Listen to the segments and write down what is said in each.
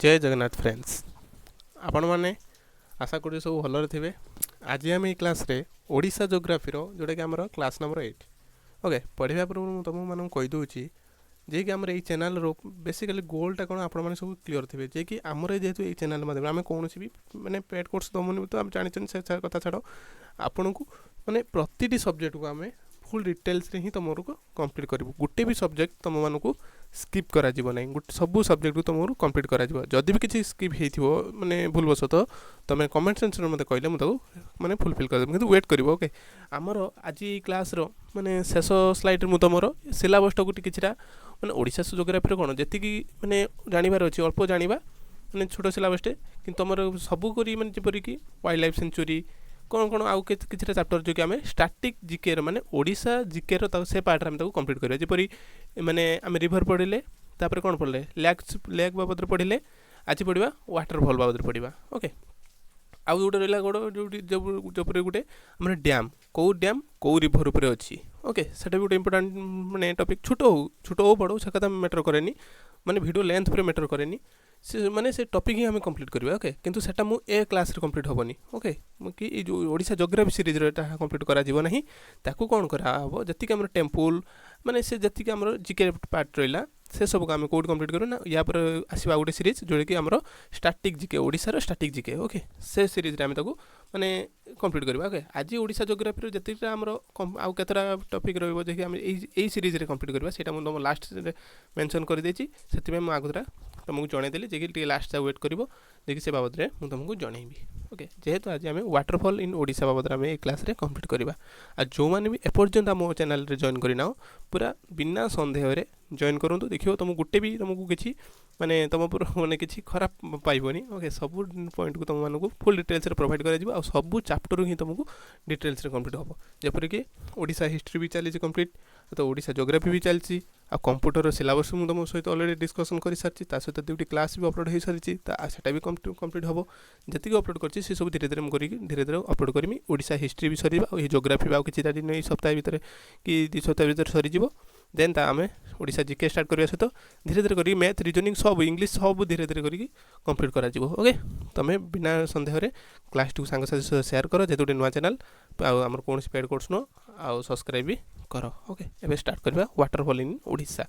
जय जगन्नाथ फ्रेंड्स आपण मैंने आशा कर सब भलर थे। आज आम ये क्लास रे ओडिशा जोग्राफी जोटा कि आमर क्लास नंबर 8 ओके पढ़ा पूर्व तुम मैं कहीदे जे कि आम ये चैनल रो बेसिकली गोलटा कौन आप सब क्लीयर थे जे कि आमर जेहेतु ये चैनल माध्यम आम कौन भी मैंने पेड कोर्स दमुनि तो आम जानी से कथा छाड़ आपन को मैंने प्रति सब्जेक्ट को आम फुल डिटेल्स रे ही तुम कंप्लीट करूँ गोटे भी सब्जेक्ट तुम मानक स्किप करा ना गोटे सब सब्जेक्ट को तुम कंप्लीट करा जदि भी किसी स्किप हो माने भूलवश तो तुम कमेंट सेक्शन में मत कहले मुझे माने फुलफिल कर देबो किंतु वेट करिवो ओके। आमर आज क्लास रो माने शेष स्लाइड मु तुमर सिलेबस टाक किछटा माने ओडिशा जोग्राफी कौन जी माने जानिबार अछि अल्प जानिबा माने छोट सिलेबस टे कि तुमर सब करी माने जेपरि कि वाइल्ड लाइफ सेंचुरी कौन कौन आउ किसी चैप्टर जो कि आम स्टाटिक जिके माने ओडिशा जिके से पार्ट आम कंप्लीट करिया जेपरि माने आम रिभर पढ़िले तापर कौन पढ़ले लेक बाबद पढ़िले आज पढ़ा वाटरफॉल बाबद पढ़ा ओके। आउ गोटे रहा गोटे गोटे आम डैम कौ रिभर उपर अच्छी ओके सेटा भी गोटे इंपोर्टेंट माने टॉपिक छोट हो बड़ से कथा मैटर करेनी माने वीडियो लेंथ पर मैटर करेनी से माने से टॉपिक ही हमें कंप्लीट करबा ओके किंतु सेटा मु ए क्लास रे कंप्लीट होबनी ओके कि जो ओडिशा जोग्राफी सीरीज रे एटा कंप्लीट करा जीव नाही ताकू कोन करा हबो जति कि हमर टेंपल माने से जति कि हमर जीके पार्ट रहिला से सब को आम कोड कंप्लीट करू ना या पर आसीबा गोटे सीरीज जोड़े कि हमर स्टैटिक जीके ओडिशा रो स्टैटिक जीके ओके से सीरीज रे आम ताकू माने कंप्लीट करबा ओके। आज ओडिशा जोग्राफी रो जतिटा हमर आउ केतरा टॉपिक रहबो जे कि हम एई सीरीज रे कंप्लीट करबा सेटा मु लास्ट रे मेंशन कर देछि सेति में मु आगुरा तुमको जनईदेली जे कि लास्ट वेट कर जे कि से बाबद में मुझे तुमको जनईबी ओके। जेहेतु आज आम वाटरफॉल इन ओडिशा बाबद आम क्लास रे कंप्लीट करवा आ जो मैंने भी एपर्यंत आम चैनल रे जॉइन करना पूरा बिना संदेह रे जॉइन करूँ देखिए तुम गोटे भी तुमको किसी माने तुम माने किसी खराब पाइबनी ओके सब पॉइंट को तुम मानक फुल डिटेल्स रे प्रोवाइड करा आ सब चैप्टर ही तुमको डिटेल्स रे कंप्लीट हम जपर कि ओडिशा हिस्ट्री भी चली कंप्लीट तो ओडिशा जोग्राफी भी चलती आ कंप्यूटर सिलेबस मुझे तुम सहित अलरेडी डिस्कसन कर सारी सहित दुटी क्लास भी अपलोड हो सारी सेटा भी कंप्लीट हम जी अपलोड कर सब धीरे धीरे मुझे धीरे धीरे अपलोड करमी ओडिशा हिस्ट्री भी सर जोग्राफी भी किसी दिन सप्ताह भितर कि 2 सप्ताह भर सरीज देन आम ओडिशा जीके स्टार्ट करने सहित धीरे धीरे करी मैथ रीजनिंग सब इंग्लिश सब धीरे धीरे करी कंप्लीट करा ओके। तुम्हें बिना संदेह क्लास टी सांग साथी शेयर कर जेहेतु गोटे नुआ चैनल आम कौन पेड कोर्स नो आउ सब्सक्राइब भी कर ओके। एवं स्टार्ट करवा वाटरफॉल इन ओडिशा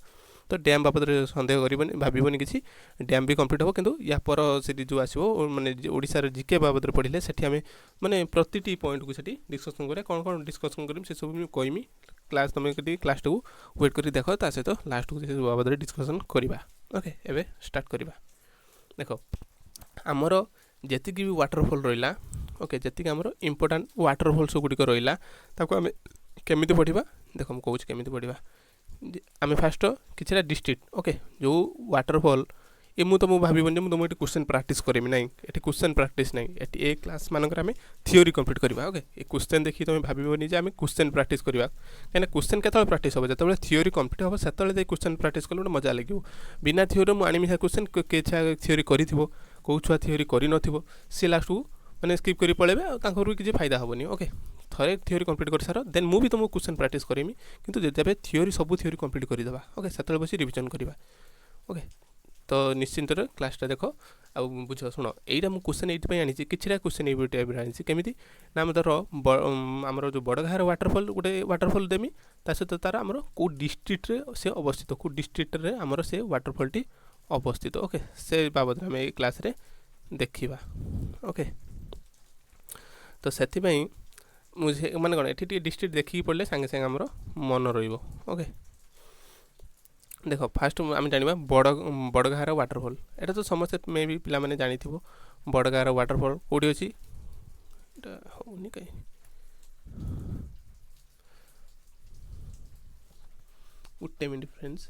तो डैम बाबद सन्देह करबनी भावन किसी डैम भी कंप्लीट हम किंतु या पर सीरीज जो आसो माने ओडिशा जीके बाबद पढ़ले सेठी आम माने प्रति पॉइंट को सेठी डिस्कसन करें कौन कौन डिस्कसन करें से सब कहमी क्लास तुम क्लास टाक वेट कर देख ता सहित लास्ट को बाबद डिस्कसन करवा ओके। एवं स्टार्ट करवा देख आमर जी भी वाटरफॉल रहा ओके जी आमर इंपोर्टाट वाटरफॉल्स गुड़िक रहा ताको आम केमी पढ़ा देख मुझे कौच केमी पढ़ा आम फास्ट किसी डिस्ट्रिक्ट ओके जो वाटरफॉल ये मुझे तुमको भावन मुझे तुमको क्वेश्चन प्रैक्टिस करेमी ना ये क्वेश्चन प्रैक्टिस ना ये क्लास मानक आम थियोरी कंप्लीट करवा ओके। ये क्वेश्चन देखिए तुम भावन जे आम क्वेश्चन प्रैक्टिस करवा कहीं क्वेश्चन केतल प्रैक्टिस हम जो थियोरी कंप्लीट हम से क्वेश्चन प्रैक्टिस कले गोटे मजा लगे बिना थियोरी मुझे आनी क्वेश्चन के थियोरी कर कौ छुआ थियोरी कर सी लास्ट को मैंने स्किप कर पलैबे भी किसी फायदा हेनी ओके। थरे थियोरी कंप्लीट कर सार देन मुझे तुमको क्वेश्चन प्रैक्टिस करेमी किंतु जब थियोरी सब थियोरी कंप्लीट करदे ओके से बस रिविजन करवा ओके। तो निश्चिंत क्लासटा देख आ बुझ शुण यहीटा मुझे क्वेश्चन ये आनी कि क्वेश्चन ये टाइप आनी केमी ना धर आमर जो बड़घार वाटरफॉल गोटे वाटरफॉल देमी ता सहित तार आमर कौ डिस्ट्रिक्ट रे से अवस्थित कौ डिस्ट्रिक्ट रे आमर से वाटरफॉल अवस्थित ओके से बाबद आम क्लास रे देखा ओके। तो से मुझे माने कौन ये डिस्ट्रिक्ट देखिए पढ़ले सांगे सांगे आमर मन रोके। देख फास्ट आम जाना बड़घार वाटरफॉल एटा तो समस्ते मे भी पिला माने जानी थी बड़घार वाटरफॉल कौटी अच्छी होनी कहीं गुटे मिनट फ्रेंड्स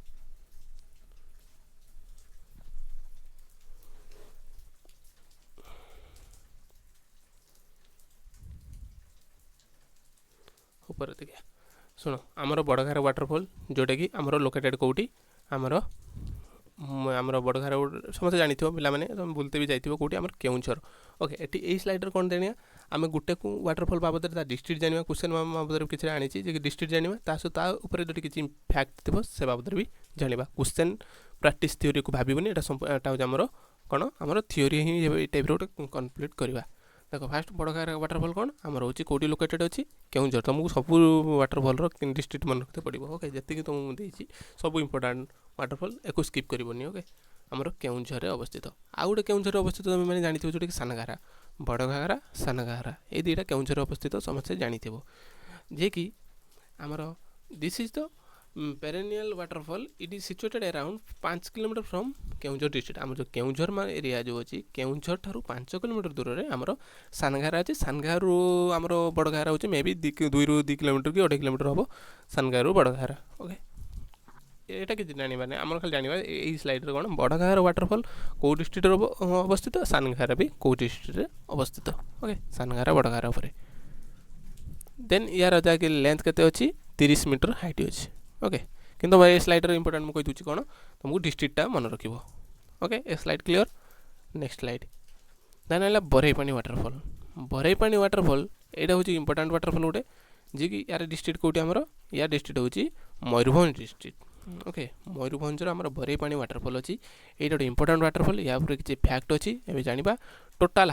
ऊपर देखिए शुण आमर बड़घार वाटरफॉल जोटा कि आमर लोकेटेड कौटी आमर आमर बड़घार समस्त जानी पिला माने तुम बुलते भी जाइए कौटी आमर केउंझर ओके। ये स्लाइडर कौन जाना आम गोटे को वाटरफॉल बाबद डिस्ट्रिक्ट जाना क्वेश्चन बाबद किसी आनी डिस्ट्रिक्ट जाना तापर जो किसी फैक्ट थी से बाबद भी जाना क्वेश्चन प्रैक्टिस थ्योरी को भावन यहाँ आमर कौन आमर थियोरी ही टाइप रोटे कम्प्लीट करवा देख फास्ट बड़घाघरा वाटरफॉल कौन आमर हूँ कौटी लोकेटेड अच्छी केउंझर तुमको सब वाटरफॉल डिस्ट्रिक्ट मन रखते पड़ो ओके जी तुमको देती सब इंपोर्टाट वाटरफॉल एक स्किप करनी ओके आमर केउंझर अवस्थित आउ गोटे केउंझर अवस्थित तुम मैंने जानी जोटा कि सानघागरा बड़घाघरा सानघागरा ये दुईटा केउंझर अवस्थित समस्ते जानी जे कि आमर this is the perennial waterfall it is situated around 5 kilometre from Keonjhar district आम जो केउंझर एरिया जो अच्छी केउंझर ठारू 5 किलोमीटर दूर में आमर सानघागरा अच्छे सानघागरू आमर बड़घाघरा हो मे बी 2 ରୁ 2 किलोमीटर कि 2.5 किलोमीटर हम सानघागरू बड़घाघरा ओके यहाँ कि जाना आम खाली जाना यही स्लाइड कौन बड़घाघरा वाटरफॉल कौ डिस्ट्रिक्ट अवस्थित सानघागरा भी कौ डिस्ट्रिक्ट अवस्थित ओके सानघागरा बड़घाघरा उपर देन यार जहाँकि लेंथ केते अच्छी 30 मीटर हाइट अच्छी ओके किंतु ये स्लाइड इंपोर्टेंट मुझे कही कौन तुमको डिस्ट्रिक्टा मन रख ओके ए slide clear next slide then है बरहीपानी वाटरफॉल बरहीपानी वाटरफॉल यहाँ हूँ इंपोर्टाट वाटरफॉल गोटे जी कि यार डिस्ट्रिक्ट कौटी आमर या डिस्ट्रिक्ट हूँ मयूरभंज डिस्ट्रिक्ट ओके मयूरभंजर आमर बरहीपानी वाटरफॉल अच्छी ये गोटे इंपोर्टाट वाटरफॉल या किसी फैक्ट अच्छी ए जाना टोटाल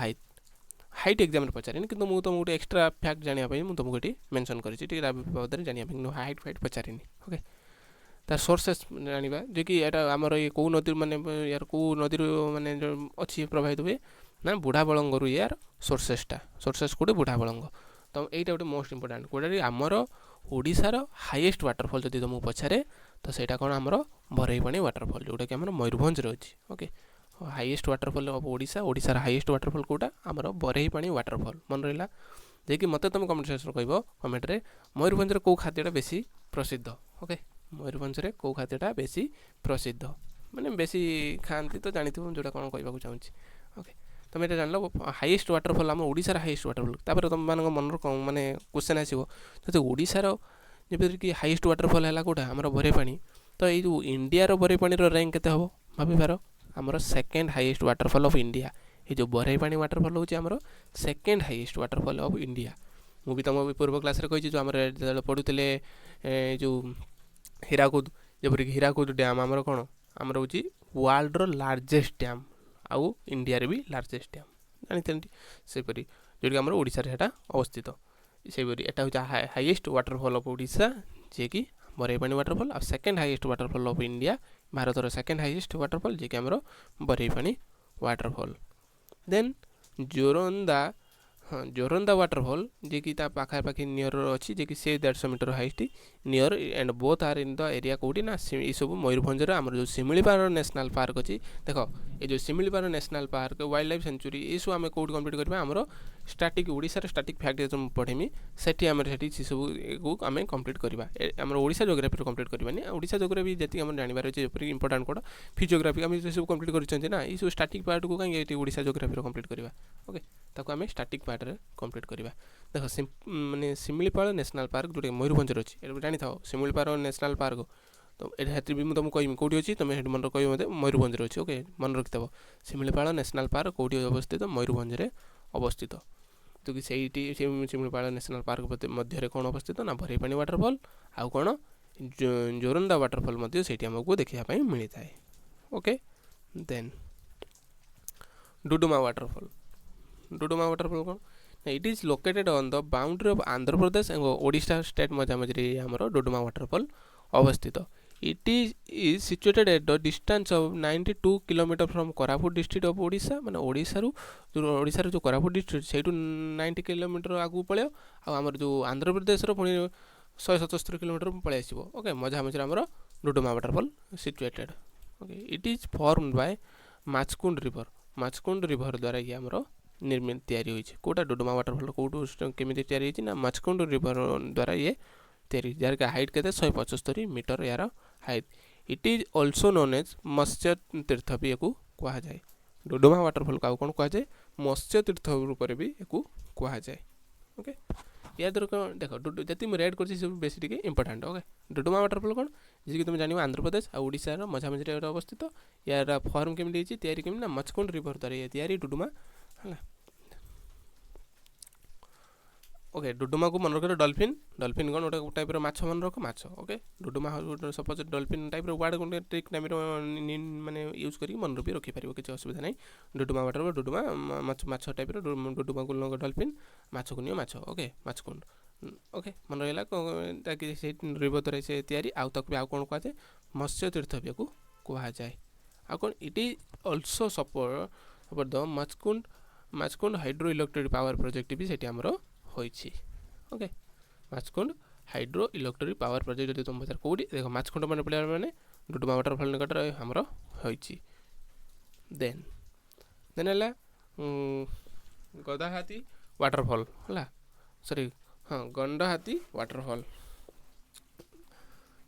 हाइट एग्जाम पचारे कि मुझे तुमको गोटे एक्सट्रा फैक्ट जानापी मुझे तुमको ये मेंशन करी बाबद जाना हाइट फाइट पचारे ओके तार सोर्सेस जाना जो कि यहाँ आमर ये कौ नदी मैंने यार कौ नदी मैंने अच्छी प्रभावित हुए ना बुढ़ा बलंगरू यार सोर्सेस कौटे बुढ़ा बलंग तो यहाँ गोटे मोस्ट इंपोर्टाट कौटा आमर ओडिशार हाईएस्ट वाटरफॉल जब तुमको पचारे तो सहीटा कौन आमर बरहीपानी वाटरफॉल जोटा कि आमर मयूरभंज अच्छी okay highest waterfall of Odisha ओडिशार हाईएस्ट वाटरफॉल कौटा आमर बरहीपानी वाटरफॉल मन रहा जे मत तुम कमेंट सेक्शन कह कमेंट रे मयूरभंज कौ खाद्यटा बेसी प्रसिद्ध ओके मयूरभंज कौ खाद्यटा बेसी प्रसिद्ध मैंने बेसी खाती तो जानी जोटा कौन कहूँ चाहूँ ओके तुम ये जान लो हाईएस्ट वाटरफॉल आम ओडिशार हाईएस्ट वाटरफॉल तापर तुम मान मन माने क्वेश्चन आसो तो ओडिशार जब कि हाईएस्ट वाटरफॉल है कौटा आमर बरहीपानी तो ये जो इंडियार बरहीपानी रैंक केते हम भाविपार आमर second highest waterfall of India ये जो बरहीपानी वाटरफॉल हूँ आमर second highest waterfall of India मुझे तुम पूर्व क्लास कही जो आम जो पढ़ुले जो हीराकुद जपरिक हीराकुद डैम आमर कौन आमर हूँ वर्ल्डर लार्जेस्ट डैम आउ इंडिया भी लार्जेस्ट डैम जानते सेपरी जोटी आम ओडिशा अवस्थित सेपरी एटा हूँ हाईएस्ट वाटरफॉल ऑफ ओडिशा जे कि बरहीपानी वाटरफॉल आ second highest waterfall of India भारतर सेकेंड हाईएस्ट वाटरफॉल जे कि आमर बरहीपानी वाटरफॉल देन जोरंदा हाँ जोरंदा वाटरफॉल जे कि पाखापाखि नियर अच्छी जे कि से 150 metre height near and both are in the area कौटी ना ये सब मयूरभंजर आमर जो शिमिलीपाल नेशनल पार्क अच्छी देख ये जो Similipal national park wildlife sanctuary ये सब आम कौट कम्प्लीट करवा आमर स्टाटिक ओडिशार स्टाटिक फैक्ट जो पढ़ेमी सेठी आम से सब आम कम्प्लीट करवा आम ओडिशा जोग्राफी कम्प्लीट करवानी ओडिशा जोग्राफी जी आम जानवर अच्छे जपरी इंपोर्टाट कौन फिजियोग्राफी आम सब कम्प्लीट करना ये स्टाटिक पार्ट को कहीं ओडिशा जोग्राफी कम्प्लीट करवा ओके ताको आम स्टाटिक पार्ट रे कम्प्लीट करवा देख माने शिमिलीपाल नेशनल पार्क जोटा मयूरभंजर अच्छी ये जानी था शिमिलीपाल नेशनल पार्क तो ये भी मुझे तुमको कह कौटी अच्छी तुम मन कह मत मयूरभंजर अच्छी ओके मन रखिदेव शिमिलीपाल नेशनल पार्क कौटी अवस्थित मयूरभंजर अवस्थित तो कि शिमिलीपाल नेशनल पार्क मध्य कौन अवस्थित ना बरहीपानी वाटरफॉल आउ कौन जोरंदा वाटरफॉल मध्य से आमको देखापी मिलता है ओके देन डुडुमा वाटरफॉल कौन it is located on the boundary of Andhra Pradesh and Odisha state मझामझी आमर डुडुमा वाटरफॉल अवस्थित it is situated at the distance of 92 kilometre from Koraput district of Odisha माने ओडिशार जो कोरापुट डिस्ट्रिक्ट से 90 किलोमीटर आगू पड़े आमर जो आंध्र प्रदेश पुणी 177 किलोमीटर पलि आसो ओके मझामझी आमर Duduma waterfall situated okay it is formed by Machkund river द्वारा ये आमर निर्मित तैयारी होइछि कोटा डुडुमा वाटरफॉल कौटू केमी तैयारी ना माचकुंड रिवर द्वारा ये तैयारी जार का हाइट के 175 मीटर यार height it is also known as Matsya Tirtha भी एक कह जाए डुडुमा वाटरफॉल का कौन कह जाए मत्स्य तीर्थ रूप में भी एक कह जाए ओके या द्वारा कौन देख जी मुझे रेड कर बेसी T important okay Duduma waterfall कौन जी तुम जान आंध्र प्रदेश और ओडिशार मझामझी अवस्थित यार फॉर्म केमी तैयारी केमी ना मचकुंड रिवर द्वारा ये तैयारी डुडुमा है ओके डुडुमा को मन रख डॉल्फिन डॉल्फिन कौन गोटे टाइप माछ मन रख माछ okay Duduma suppose dolphin type ward गोटे ट्रिक टाइप माने यूज कर मन भी रखिपार किसी असुविधा नहीं डुडुमा वाटर डुडुमा माछ टाइप डुडुमा को डॉल्फिन माछ को नियो माछ ओके माछ कुंड ओके मन रहा से रिबतर से तैयारी आउ तक भी आउ कौन कहुए मत्स्य तीर्थ भी कहुए आ कौन it is also support the Machkund hydro electric power project भी सेठी हमरो होइछि okay Machkund hydro electric power project जदि तुम पचार कौटी देख माचकुंड मैंने पड़े मैंने डुडुमा वाटरफॉल निकट हमरो होइछि देन है गदाहाती वाटरफॉल है सॉरी हाँ गंडहाती वाटरफॉल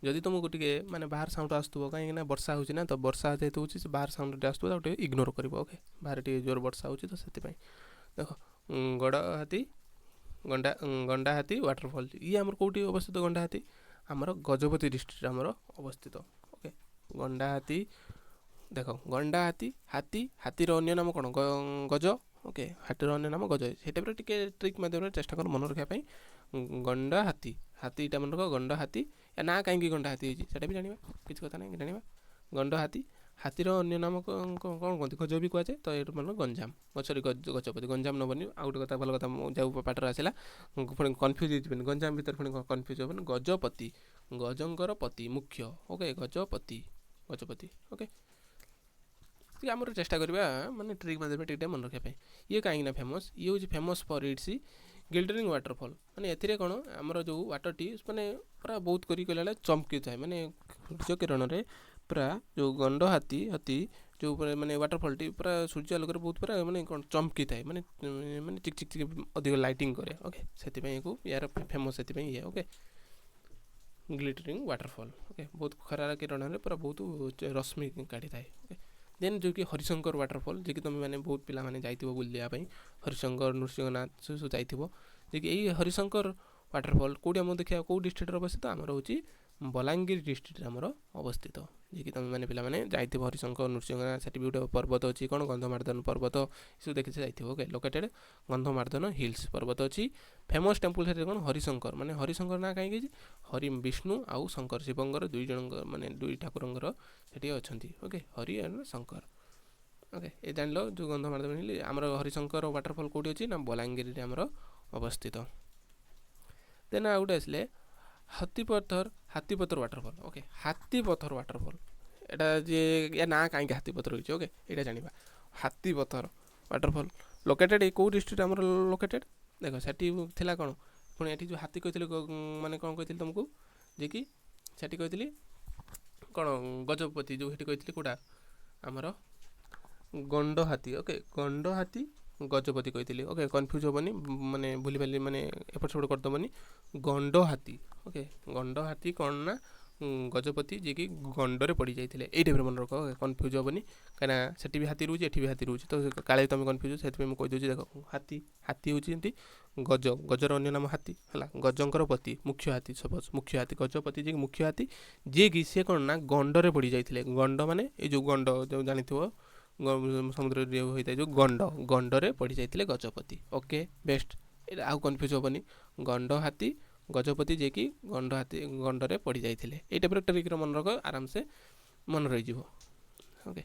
जदि तुमको टे माने बाहर साउंड आसुव कहीं वर्षा हो ना तो वर्षा जेहतु हो बाहर साउंड आसुव तो इग्नोर कर ओके बाहर टे जोर वर्षा हो तो से देख गड़हाती गंडाहाती वाटरफॉल ये आमर कौटी अवस्थित गंडाहाती आमर गजपति डिस्ट्रिक्ट आमर अवस्थित ओके गंडाहाती देख गंडाहाती हाथी हाथीर अन्य नाम कौन गज ओके हाथीर अन्य नाम गज से टाइप टे ट्रिक मध्यम चेष्टा कर मन रखापी गंडाहाती हाथीटा मन रख गंडाहाती या ना कहीं गंडाहाती होता भी जाना किसी कथा नहीं जाना गंडाहाती हाथीर अन्य नाम कौन कहते गज भी कहुए तो ये मन गंजाम सरी गजपति गंजाम नबनी आउ गोटे कथा भल कथा जो पाटर आसला पुणी कन्फ्यूज हो गंजाम भर पुणी कन्फ्यूज हेन गजपति गजंकर पति मुख्य ओके गजपति ओके आम चेष्टा करवा माने ट्रिक माध्यम टिक मन रखापी ये कहीं फेमस ये हूँ फेमस फॉर इट्स गिल्टरिंग वाटरफॉल माने एथिरे कौन आमर जो वाटर टी माने पूरा बहुत करा चमकी थाए माने सूर्य किरण में पूरा जो गंडहाती जो माने वाटरफॉल टी पूरा सूर्य आलोक बहुत पूरा माने कौन चमकी थाए माने माने चिक चिक चिक अधिक लाइटिंग करे ओके से यार फेमस से ये ओके ग्लिटरिंग वाटरफॉल ओके बहुत खरा किरण में पूरा बहुत रश्मि काढ़ी थाए ओके देन जो कि हरिशंकर वाटरफॉल जी तुम मैंने बहुत पिला माने जाइथिबो बुलियापाई हरिशंकर नृसिंहनाथ सब जाइथिबो जे कि एई हरिशंकर वाटरफॉल कोडी हम देखिया को डिस्ट्रिक्ट अवस्थित आमर होची बलांगीर डिस्ट्रिक्ट आमर अवस्थित जी कि तुम मैंने पिला माने जाइथिबो हरिशंकर नृसिंहनाथ सेठी भी गोटे पर्वत अच्छी कौन गंधमार्दन पर्वत सब देखि जाइथिबो ओके लोकेटेड गंधमार्दन हिल्स पर्वत अच्छी फेमस टेम्पल से कौन हरिशंकर माने हरिशंकर ना कहीं हरि विष्णु आउ शंकर शिवंकर दुई जन माने दुई ठाकुरंकर सेठी अछंती okay Hari and Shankar okay ये जान लो जो गंधमार्दन हिल आमर हरिशंकर वाटरफॉल कोठी अच्छी ना बलांगीर आमर अवस्थित देन आउ गोटे आसले हाथीपथर वाटरफॉल ओके हाथीपथर वाटरफॉल एटा जे या ना कहीं हाथीपथर होइछ ओके एटा जानिबा हाथीपथर वाटरफॉल लोकेटेड को डिस्ट्रिक्ट आमर लोकेटेड देखो सेठी थिला कोन पुणी एठी जो हाथी कहथिले माने कोन कहथिले तुमको जे कि सेठी कहथिले कोन गजपति जो हेठी कहथिले कोडा आमर गंडहाती ओके गंडहाती गजपति कहथिले ओके कन्फ्यूज होबनी माने भूली भाली माने एपट सेपट करदबनी गंडहाती ओके गंडहाती कौन ना गजपति जी कि गंडरे पड़ जाते ये टाइप मन रख कन्फ्यूज हेनी कहीं से भी हाथी रोचे एटी भी हाथी रोचे तो काले तुम कन्फ्यूज से कहीदे देख हाथी हाथी होती गज गजर अन्य नाम हाथी है गजंकर पति मुख्य हाथी सपोज मुख्य हाथी गजपति जी मुख्य हाथी जी कि सी कौन ना गंडरे पड़ जाते गंड माने ये जो गंड जो जानी समुद्र होता है जो गंड गंडरे पड़ जाते गजपति ओके बेस्ट ये आउ कन्फ्यूज हेनी गंड हाथी गजपति जे कि गंड हाथी गंडरे पड़ जाते ये टाइप ट्रिक मन रख आराम से मन रही ओके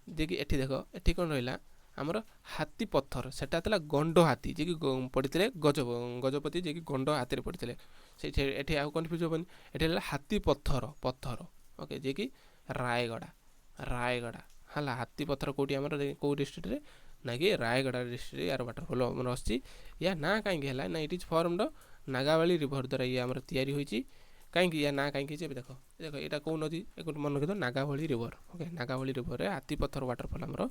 जे कि एठी देख एठी कौन रहा आमर हाथी पत्थर सेटा था गंड हाथी जे कि पड़ते गजपति जे कि गंड हाथी पड़ते से आउ कन्फ्यूज हेनी ये हाथी पत्थर पत्थर ओके जे कि रायगड़ा रायगड़ा है हाथी पत्थर कौटी आम कौ डिस्ट्रिक्ट रे ना कि रायगड़ा डिस्ट्रिक्ट यार वाटरफॉल आम आसी या ना कहीं ना it is formed Nagavali river द्वारा ये आमर तैयारी होइछि कहीं या ना कहीं देख देख यहाँ कौ नदी एक मन रखिद Nagavali river okay Nagavali river रे हाथी पत्थर वाटरफॉल आमर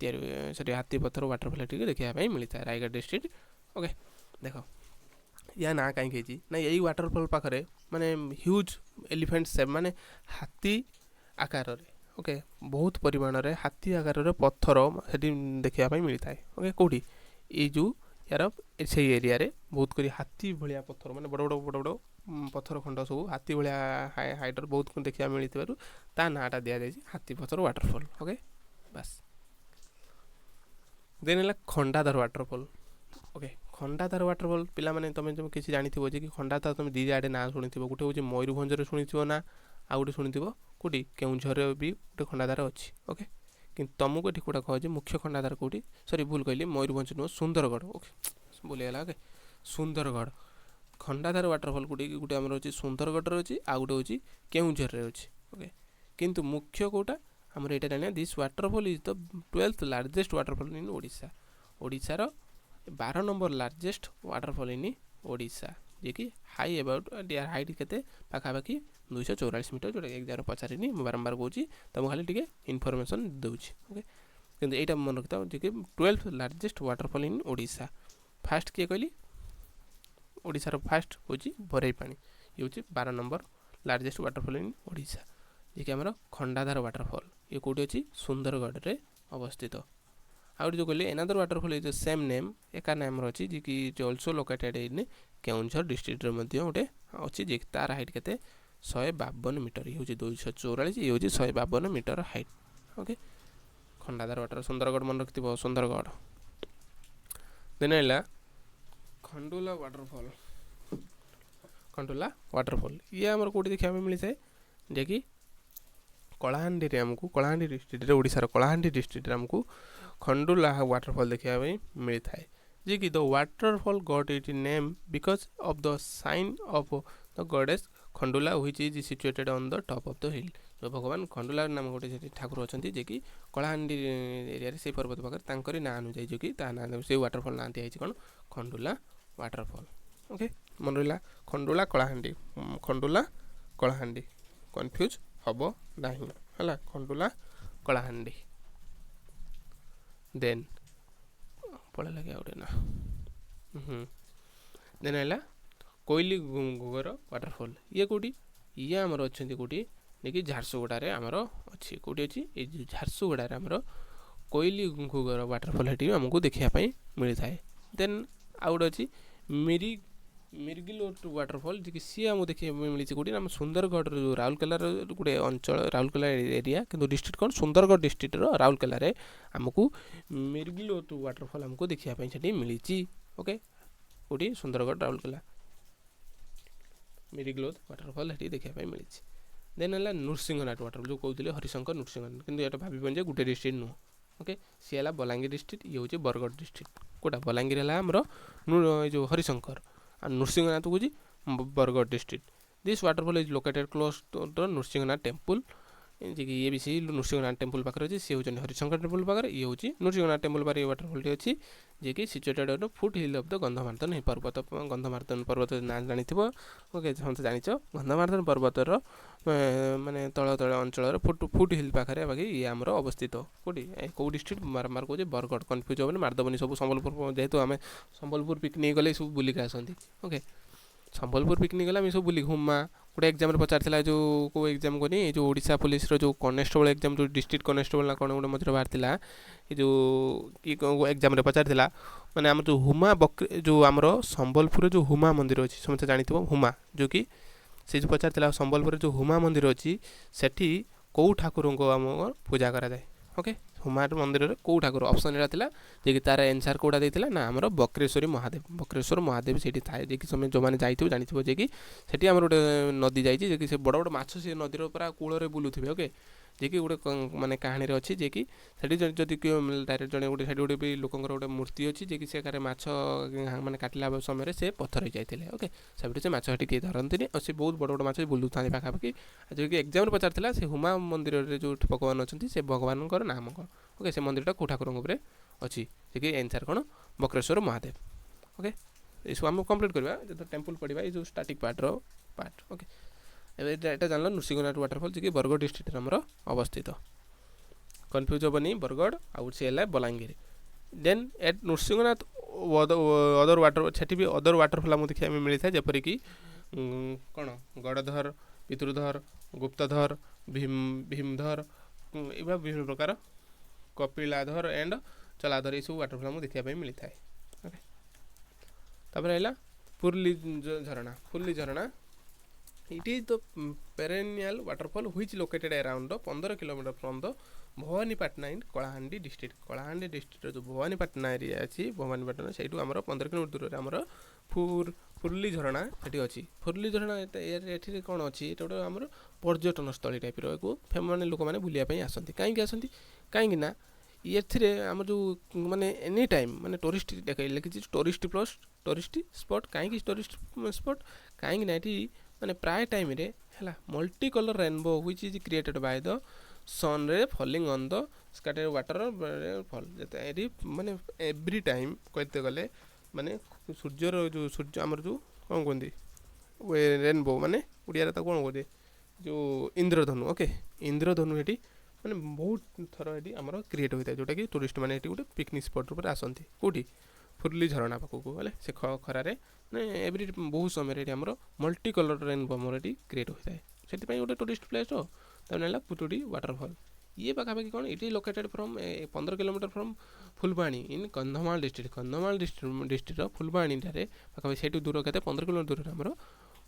तैयारी से हाथी पत्थर वाटरफॉल टी देखा मिलता है रायगढ़ डिस्ट्रिक्ट ओके देख या ना कहीं ना यही वाटरफॉल पाखे माने ह्यूज एलिफेंट सेप माने हाथी आकार ओके बहुत परिमाण रे हाथी आकार पत्थर से देखा मिलता है ओके कौटी ये जो यार से एरिया रे बहुत करी हाथी भाया पत्थर माने बड़ बड़ बड़ बड़ पत्थर खंड सब हाथी भाया हाइटर बहुत देखा मिलता नाटा दि जाए हाथी पत्थर वाटरफॉल ओके बस देन है खंडाधर वाटरफॉल ओके खंडाधार वाटरफॉल पिला माने तुम जो किसी जानिथिबो जे कि खंडाधार तुम दी आडे ना शुनिथिबो गोटे होची मयूरभंज रे शुनिथिबो ना आ गोटे शुनिथिबो कोठी केउंझर रे भी गोटे खंडाधार अछि ओके किंतु तुमको एठी कोटा कह जे मुख्य खंडाधार कोठी सॉरी भूल कहली मयूरभंज नो सुंदरगढ़ ओके बोले गला ओके सुंदरगढ़ खंडाधार वाटरफॉल कोठी गोटे हमर अछि सुंदरगढ़ रे अछि आ गोटे होची केउंझर रे अछि ओके किंतु मुख्य कोटा हमर एटा जानिया this waterfall is the 12th largest waterfall in Odisha Odisha रो 12 number largest waterfall in Odisha जे कि हाई अबाउट डियर हाइट केते पाखापाखि 244 मीटर जोटा एग्जाम पचारिनी मैं बारंबार कहूँ तुम खाली टी इनफॉरमेशन दूसरी ओके किंतु एटा मन रखता जे कि 12th largest waterfall in Odisha first किए कहली ओडिशार फास्ट हूँ बरईपाणी ये हूँ 12 number largest waterfall in Odisha जे कि आमर खंडाधार वाटरफॉल ये कौटी अच्छी सुंदरगढ़ रे अवस्थित आउट जो कहली another waterfall is the same name एका नाम अच्छी जी कि also located in Keonjhar district गोटे अच्छी जी तार हाइट केते 152 मीटर ये हूँ 244 ये हूँ 152 metre height okay Khandadhar water Sundargarh मन रखिथ सुंदरगढ़ देन है खंडुला वाटरफॉल खंडुला वाटरफॉल ये आमर कौटी देखा मिलता है जे कि कलाहांडी रे हमको कलाहांडी डिस्ट्रिक्ट रे ओडिसा रो कलाहांडी डिस्ट्रिक्ट रे हमको खंडुला वाटरफॉल देखा मिलता है जी कि the waterfall got it name because of the sign of the goddess Khandula which is situated on the top of the hill जो भगवान खंडुला नाम गोटे ठाकुर अच्छा जे कि कलाहांडी एरिया से पर्वत पाखे तांकरी ना अनुजाई जो कि ना से वाटरफॉल ना दिखाई कौन खंडुला वाटरफॉल ओके मन रहा खंडुला कलाहांडी कन्फ्यूज हम ना है खंडुला कलाहांडी देन पड़े लगे गोटे ना देन है कोइलीघुगर वाटरफॉल ये कौटी ये आमर अच्छा कौटी देखिए झारसुगुड़े आमर अच्छी कौटी अच्छी ये झारसुगुड़े आमर कोइलीघुगर वाटरफॉल हेटी आमको देखापी मिलता है देन आउ गोटे अच्छी मिर्गिलोट वाटरफॉल जी सी आमको देखा मिली कौटी आम सुंदरगढ़ जो राउरकेला गोटे अंचल राउरकेला एरिया किंतु डिस्ट्रिक्ट कौन सुंदरगढ़ डिस्ट्रिक्ट राउरकेला आमको मिर्गिलोट वाटरफॉल आमको देखापी से मिली ओके कौटी सुंदरगढ़ राउरकेला मिर्गिलोट वाटरफॉल हेटी देखापी मिली देन है नृसिंहनाथ वाटरफॉल जो कहते हरिशंकर नृसिंहनाथ किंतु ये भाभी जे गोटे डिस्ट्रिक्ट नुह ओके सी है बलांगीर डिस्ट्रिक्ट ये हूँ बरगढ़ डिस्ट्रिक्ट कोटा बलांगीर है आमर जो हरिशंकर और नृसिंहनाथ हूँ Bargarh district this waterfall is located close to the Nrusinghanath temple जी कि ये भी सी नृसिंहनाथ टेम्पल पाखे अच्छी सी हूँ हरिशंकर टेम्पल पाखे ये हूँ नृसिंहनाथ टेम्पल पाखे वाटरफॉल अच्छी जी कि situated on foot hill of the Gandhamardan पर्वत गंधमार्दन पर्वत ना जानी ओके समस्त जाच गंधमार्दन पर्वतर माने तल तल अंचल फुट हिल पाखे बाकी ये आमर अवस्थित कौटी कौ डिस्ट्रिक्ट बारंबार कहते बरगढ़ कन्फ्यूज होनी मारदबनी सब संबलपुर जेहेतु आम संबलपुर पिकनिक गले सब बुलिक आसती ओके संबलपुर पिकनिक गला सब बुलिक हुमा गोटे एग्जाम पचार जो को एग्जाम कनी जो ओडिशा पुलिस रो जो कनेस्टेबल एग्जाम जो डिस्ट्रिक्ट कनेस्टेबल ना कौन गोटे मझे बाहर ये जो कि एग्जाम पचार माने आम जो हुमा बक्री जो आमर संबलपुर जो हुमा मंदिर अच्छी समस्त जानी हुमा जो कि से जो पचार संबलपुर जो हुमा मंदिर अच्छी सेठी कौ ठाकुर को आम पूजा कराए ओके हुमा मंदिर में कौ ठाकुर ऑप्शन यहाँ जे कि तार आंसर कौटा देता ना आमर बक्रेश्वरी महादेव से थाए जे कि समय जो मैंने जाइए जानी जे कि सेठी आमर गोटे नदी जाइए कि बड़ बड़ माछ से नदीर पूरा कूल बुलूथे ओके जे कि गोटे माने कहानी अच्छी जे कि सेठी जदि डायरेक्ट जड़े गोटे गोटे भी लोकंर गोटे मूर्ति अच्छी जे कि से माछ माने काटिला समय से पत्थर हो जाते ओके से माछ हेटी किए धरती और से बहुत बड़ बड़ माछ बुलू था पाखापाखि जो कि एग्जाम पचार से हुमा मंदिर में जो भगवान अच्छा से भगवान नाम कौन ओके से मंदिरटा कौ ठाकुर अच्छी जे कि आंसर कौन बक्रेश्वर महादेव ओके ये सब आम कम्प्लीट करवा जो टेम्पल पढ़ा ये स्टार्टिंग पार्ट ओके एटा जान नृसिंहनाथ वाटरफॉल जी कि बरगढ़ डिस्ट्रिक्ट आमर अवस्थित कन्फ्यूज हेनी बरगढ़ आउ सी है Balangir then at Nrusinghanath other water से भी अदर वाटरफॉल आमको देखा मिलता है जपरिक कौन गड़धर पितृधर गुप्तधर भीमधर ये विभिन्न प्रकार कपिलाधर एंड चलाधर ये सब वाटरफॉल आमको देखा मिलता है ओके तापर है फुर्ली झरणा It is the perennial waterfall which located around 15 km from the Bhawanipatna in Kalahandi district. Kalahandi district जो भवानीपाटना एरिया अच्छी भवानीपाटना से 15 km दूर आमर फुर्ली झरणा ये अच्छी फुर्ली झरणा ये कौन अच्छी ये गोटे आम पर्यटन स्थली टाइप मैंने लोक मैंने बुलायापी आसती कहीं आसती कहीं ये आम जो माने एनी टाइम माने टूरिस्ट लिखी टूरिस्ट प्लस टूरिस्ट स्पॉट कहीं टूरिस्ट स्पॉट कहीं माने प्राय टाइम रे है multi colour rainbow which is created by the sun ray falling on the scattered waterfall ये माने एवरी टाइम कहते गले माने सूर्यर जो सूर्य आमर जो कौन कहते रेनबो माने उड़िया कौन कहते जो इंद्रधनु ओके इंद्रधनु ये माने बहुत थर ये आमर क्रिएट होता है जोटा कि टूरिस्ट मैंने गोटे पिकनिक स्पॉट पर आसती कौटी फुर्ली झरणा पाखक बोले से खरारे एवरी बहुत समय आमर मल्टी कलर रेनबो आमर ये क्रिएट होता है से गोटे टूरिस्ट प्लेस तो पुटुडी वाटरफॉल ये पाखापाखि कौन it is located from 15 kilometre from Phulbani in Kandhamal district Phulbani पाखापाखि से दूर के 15 किलोमीटर दूर आमर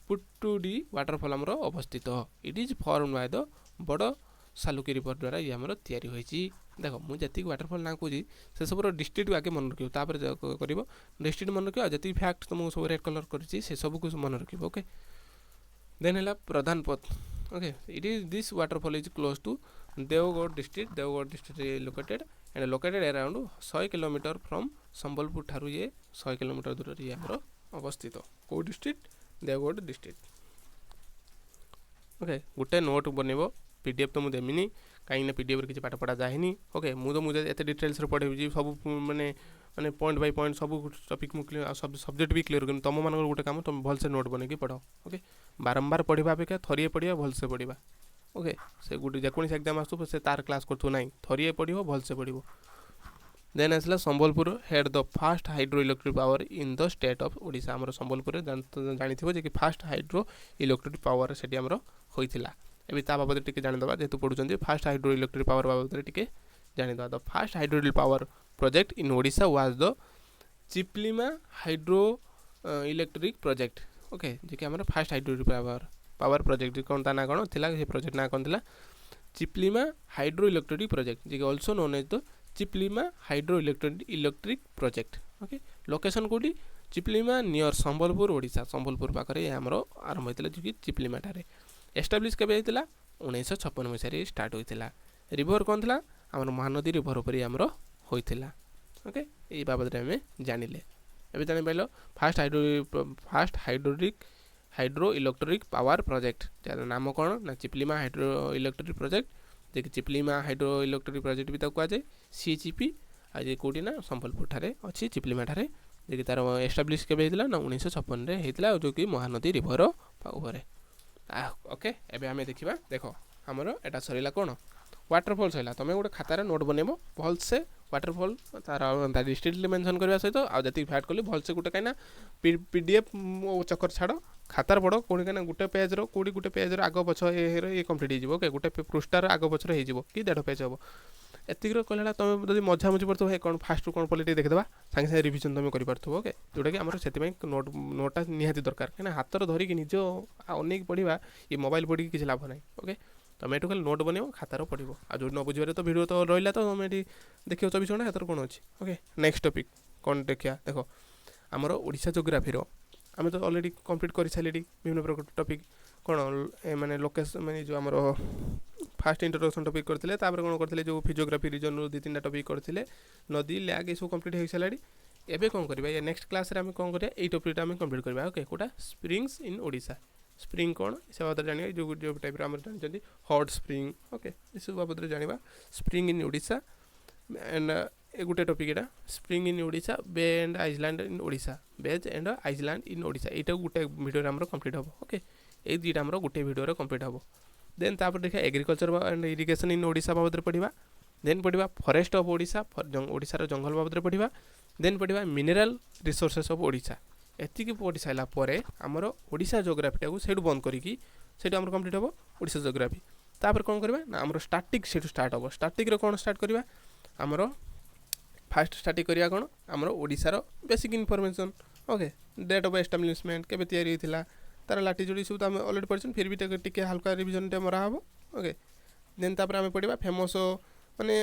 पुटुडी वाटरफॉल आमर अवस्थित it is form by the बड़ सालुकी रिवर द्वारा ये आमर तैयारी होईची देख मुझे वाटरफॉल ना कौच से सब डिस्ट्रिक्ट आगे मन रखियो तापर कर डिस्ट्रिक्ट मन रखियो जी फैक्ट तुमको सब रेड कलर कर सब कुछ मन रखियो ओके देन है Pradhanpat okay it is this waterfall is close to Deogarh district located and located around 100 kilometre from Sambalpur ठारू ये 100 किलोमीटर दूर ये आमर अवस्थित कौ डिस्ट्रिक्ट देवगढ़ डिस्ट्रिक्ट ओके गोटे नोट बनइब पीडीएफ तो मुझे देमिनी कहीं पीडीएफ किसी पाठ पढ़ा जाए ओके मुझे एत डिटेल्स पढ़ेबी सब माने माने पॉइंट बाय पॉइंट सब टॉपिक मुझे सब सब्जेक्ट भी क्लियर कर तुम मान गोटे काम तुम भलसे नोट बनैकी पढ़ ओके बारंबार पढ़ा अपेक्षा थरिए पढ़ा भलसे पढ़ा ओके से गोटे जेकोसी एग्जाम आसू से तार क्लास करूँ ना थरिए पढ़ भलसे पढ़ देन आसला Sambalpur head the first hydro electric power in the state of Odisha आमर संबलपुर जानी थो कि फास्ट हाइड्रो इलेक्ट्रिक पावर से होता एवं ता बाबद टे जानीदे जेहतु पढ़ुं फास्ट हाइड्रो इलेक्ट्रिक पावर बाबद टे जानीदे the first hydro power project in Odisha was the Chiplima hydro electric project okay जी कि फास्ट हाइड्रो पावर प्रोजेक्ट कौन ता ना कौन थी प्रोजेक्ट ना कौन थी चिपलिमा हाइड्रो इलेक्ट्रिक प्रोजेक्ट जी also known as the Chiplima hydro electric project okay location कौटी चिपलिमा नियर संबलपुर ओडिशा संबलपुर पाखे आमर आरंभ होता जो कि चिपलिमा ठारे एस्टाब्लीश केबे होता 1956 मसीह स्टार्ट होता रिवर कौन थी आम महानदी रिवर पर आमर होता ओके ये बाबद आम जानिले एवं जानी pile fast hydro electric power project jar नाम कौन ना चिपलिमा हाइड्रो इलेक्ट्रिक प्रोजेक्ट जे कि चिपलिमा हाइड्रो इलेक्ट्रिक प्रोजेक्ट भी कहुए सीचिपी आज कौटी ना संबलपुर ठारे अच्छी चिपलिमा ठारे जे कि तार एस्टाब्लीश केबे होता ना 1956 होता जो कि महानदी रिवर उपर ओके एबे आमे देखिबा देखो हमर एटा सरीला कोन वाटरफॉल सरीला तमे गोटे खातार नोट बनेबो भलसे वाटरफॉल तार डिस्ट्रिक्ट मेंशन करबा सहित आ जति फैट करली भलसे गोटे काइना पीडीएफ चक्कर छाड़ खातार पढ़ कोडी काइना गोटे पेज रो कोडी गोटे पेज रो आगो पछ ये कंप्लीट हो जिवो ओके गोटे पृष्ठार आगो पछ रे हो जिवो कि 1.5 पेज हबो एतिक कहला तुम जब मझा मुझी पड़ो हे कौन फास्ट कौन पॉलिटी देखदेबा सागे सागे रिविजन तुम कर ओके जोटा कि आमर से नोट नोटा निहाती दरकार कहीं हाथ धरिकी निज अनेक पढ़ा ये मोबाइल पढ़ी किसी लाभ ना ओके तुम एटू खाली नोट बनो खातार पढ़ो आ जो न बुझे तो वीडियो तो रहा तो तुम ये देखिए 24 घंटा हाथ कौन अच्छी ओके नेक्स्ट टॉपिक कौन देखिया देखो आमर ओडिशा जोग्राफी आम तो ऑलरेडी कंप्लीट कर सारे विभिन्न प्रकार टॉपिक कौन माने लोकेशन माने जो आमर फास्ट इंट्रोडक्शन टॉपिक करते कौन करते जो फिजियोग्राफी रीजन 2-3 टॉपिक करते नदी लैग ये सब कंप्लीट हो सारे एबे कौन करबा या नेक्स्ट क्लास रे हम कौन करिया ए टॉपिक आम कंप्लीट करबा ओके कोटा स्प्रिंग्स इन ओडिशा स्प्रिंग कौन से बाबद जानिबा जो टाइप आम जानते हॉट स्प्रिंग ओके इस बाबद जानिबा spring in Odisha and a गोटे टॉपिक एटा spring in Odisha bay and island in Odisha bays and island in Odisha एटा गोटे वीडियो आम कंप्लीट हम ओके ये दुईटा आम गोटे वीडियो कंप्लीट हम देन तापर देखा agriculture and irrigation in Odisha बाबद पढ़ा देन पढ़ा फॉरेस्ट ऑफ ओडिशा ओडिशार जंगल बाबद पढ़ा देन पढ़ा मिनेराल रिसोर्सेस ऑफ ओडिशा एतिक पढ़ी सारा पर आमर ओडिशा जोग्राफीटा को सेठू बंद करी आम कंप्लीट हम ओडिशा जोग्राफी तापर कौन करवा ना आमर स्टार्टिक से स्टार्ट हम स्टार्टिक कौन स्टार्ट करवा आमर फास्ट स्टार्टिंग करिया कौन आमर ओडिशार basic information okay date of establishment केबे तैयारी होइथिला तार लाटिट्यूड सब तो आम अलरेडी पढ़ी फिर भी टे हल्का रिविजन टे मरा हम ओके देन तापर आम पढ़ा फेमस माने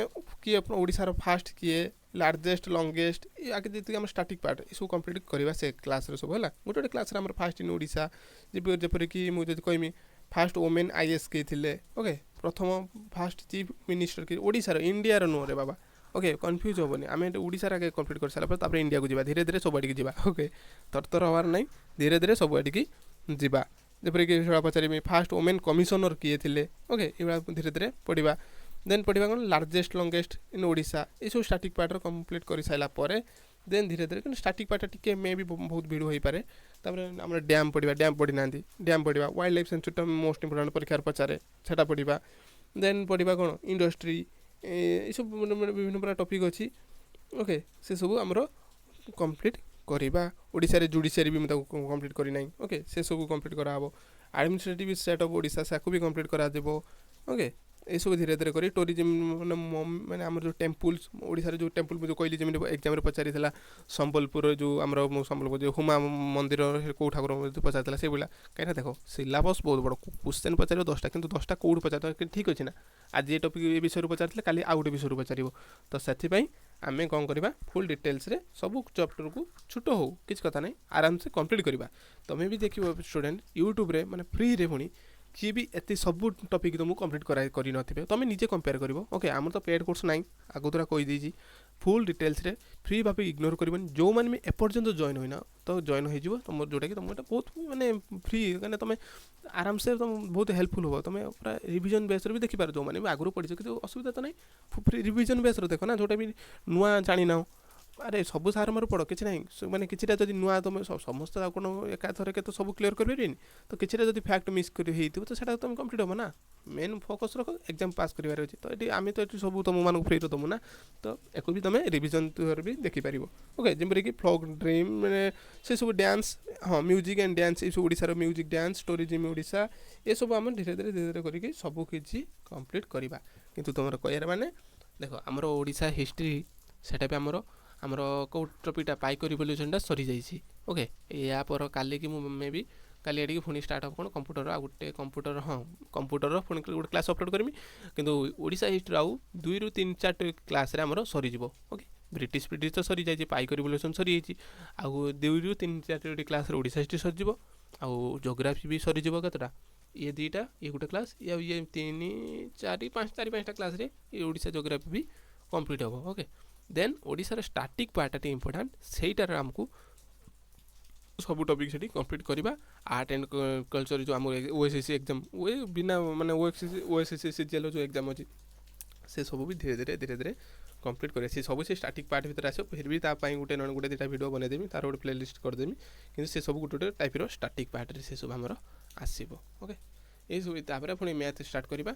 किए ओडिशार फास्ट किए लार्जेस्ट लंगेस्ट आगे जी आम स्टार्टिंग पार्ट ये सब कंप्लीट करवा से क्लास सब है गोटे गोटे क्लास आम फास्ट इन ओडिशा जपरिक मुझे कहमी फास्ट वोमेन आईएएस किए थे ओके प्रथम फास्ट चीफ मिनिस्टर कि ओडिशार इंडिया नुह रे बाबा ओके कन्फ्यूज हेनी आम ओडिशार आगे कंप्लीट कर सारा इंडिया को जावा धीरे धीरे सबुआड़ी की ओके तर हबार ना धीरे धीरे सबुआड़ी की जावा जपरिक पचारि फास्ट वोमेन कमिशनर किए थे ओके ये धीरे धीरे पढ़ा देन पढ़ा कौन लार्जेस्ट लंगेस्ट इन ओडिशा ये सब स्टार्टिंग पार्ट कंप्लीट कर सारापर देन धीरे धीरे कि स्टार्टिंग पार्ट टी मे भी बहुत भिड़ हो पारे आम डैम पढ़ा डैम पढ़ी ना डैम पढ़ा wild life sanctuary most important परीक्षा पचारे से पढ़ा देन पढ़ा कौन इंडस्ट्री ये सब विभिन्न प्रकार टॉपिक अच्छी ओके से सब आमर कंप्लीट करवा ओडिशा जुडिशियरी भी कंप्लीट करना ओके से सब कंप्लीट कराब एडमिनिस्ट्रेटिव सेट ऑफ ओडिशा से भी कंप्लीट करा ओके ये सब धीरे धीरे कर टूरिज्म मैंने आम जो टेम्पल्स ओडिशा जो टेम्पल जो कहली जमी एग्जाम पचारि संबलपुर जो आम संबलपुर जो हुमा मंदिर कौ ठाकुर पचार से भाया कहीं देख सिलेबस बहुत बड़ क्वेश्चन पचार 10टा कि 10टा कौट पचार ठीक अच्छे ना आज ये टॉपिक ये विषय पचार काली आउ गोटे विषय पचार तो से आम कौन करवा फुल डिटेल्स रे सब चैप्टर को छोट हो किसी कथा नहीं आराम से कंप्लीट करवा तुम्हें भी देखिए स्टूडेंट यूट्यूब रे माने फ्री रे पुणी किए भी एत सब टॉपिक तुमको कंप्लीट कर नथिबे तुम निजे कंपेयर कर ओके आम तो पेड कोर्स ना आगुरा कहीदे फुल डिटेल्स रे फ्री भाव इग्नोर करबन जो मैंने भी एपर्यंत जॉइन होना तो जॉइन हो तुम जोटा कि तुम बहुत माने फ्री कहीं तुम आराम से तुम बहुत हेल्पफुल हो तुम पूरा रिविजन बेस भी देखिपार जो मैंने भी आगुरी पढ़ी कि असुविधा तो नहीं फ्री रिविजन बेस देख ना जोटा भी नुआ जानी ना अरे सब सार मार पढ़ कि ना मैंने किसी जब नुआ तुम समस्त कौन एकाथर के तो सब क्लीयर कर तो किसी जब फैक्ट मिस कर तो से तुम कंप्लीट हम ना मेन फोकस रख एग्जाम पास कर तो ये आम तो ये सब तुम मानक फ्री दमु ना तो एक भी तुम रिविजन भी देखिपार ओके जमीक फ्लॉग ड्रीम मैंने से सब डांस हाँ म्यूजिक एंड डांस ये सब ओडिशार म्यूजिक डांस टूरिज्म ओडिशा ये सब आम धीरे धीरे धीरे धीरे करके सब किसी कंप्लीट करवा किंतु तुम कहर माने देख आमर ओडिशा हिस्ट्री सेटा भी आमर कौ टॉपिकटा पाइक रिवोल्यूशन सरी जाइए ओके या पर काली की मे भी काली आड़ी पुणी स्टार्ट हम कौन कंप्यूटर आ गोटे कंप्यूटर हाँ कंप्यूटर पुणी गोटे क्लास अपलोड करमी किंतु ओडिशा हिस्ट्री आउ 2 ରୁ 3-4 क्लास रे आमर सरीज ओके ब्रिटिश तो सरी जाइए पाइक रिवोल्यूशन सरी जाइए आउ 2 ରୁ 3-4 क्लास ओडिशा हिस्ट्री सरीज आउ जोग्राफी भी सरीज केतटा ये 2टा ये गोटे क्लास ये 3-4-5 क्लास रे ये ओडिशा जोग्राफी भी कंप्लीट हम ओके देन ओडिशार स्टार्टिंग पार्ट इंपोर्टेंट सेटार आमको सब टॉपिक से कंप्लीट करवा आर्ट एंड कल्चर जो आम ओएसएससी एग्जाम वो बिना माने ओएसएससी सीजीएल जो एग्जाम अच्छी से सब भी धीरे धीरे धीरे धीरे कंप्लीट कर सब से स्टार्टिंग पार्ट भीतर आस फिर भी गोटे न गोटे 2टा वीडियो बनईदेवी तार गोटे प्ले लिस्ट करदेवी कि से सब गोटे गोटे टाइप स्टार्टिंग पार्ट से सब आमर आसो ओके ये सब पुणी मैथ स्टार्ट करवा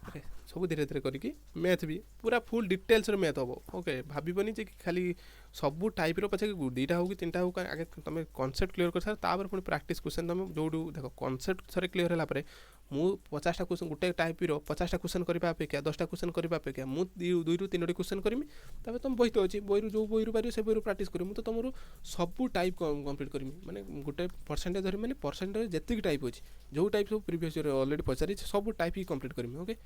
ओके सब धीरे धीरे करके मैथ भी पूरा फुल डिटेल्स मैथ हम ओके भावनी जे खाली सब टाइप पचे 2टा हो कि 3टा हो आगे तुम कॉन्सेप्ट क्लीयर कर सार पुणी प्रैक्टिस क्वेश्चन तुम जो देख कॉन्सेप्ट थोड़े क्लीयर है मु 50टा क्वेश्चन गोटे टाइप 50टा क्वेश्चन करने अपेक्षा 10टा क्वेश्चन करने अपेक्षा मुझे 2 ରୁ 3ଟି क्वेश्चन करमी तब तुम बही तो अच्छी बही जो बही पार से बही प्राक्ट करी तो तुम सब टाइप कंप्लीट करमी माने गोटे परसेंटेज धरी मैंने परसेंटेज जितकी टाइप अच्छी जो टाइप सब प्रीवियस ईयर ऑलरेडी पचारि सब टाइप ही कंप्लीट करमी ओके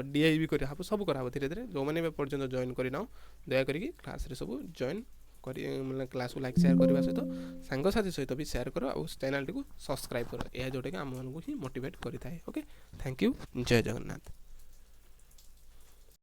डीआई भी कर सब करा धीरे धीरे जो मैंने पर्यटन जॉइन करना दया करी क्लास रे सब जॉइन मतलब क्लास को लाइक शेयर करने सहित सांगसाथी सहित भी शेयर कर और चैनल टी सब्सक्राइब कर यह जोटा कि आम ही मोटिवेट करें ओके थैंक यू जय जगन्नाथ।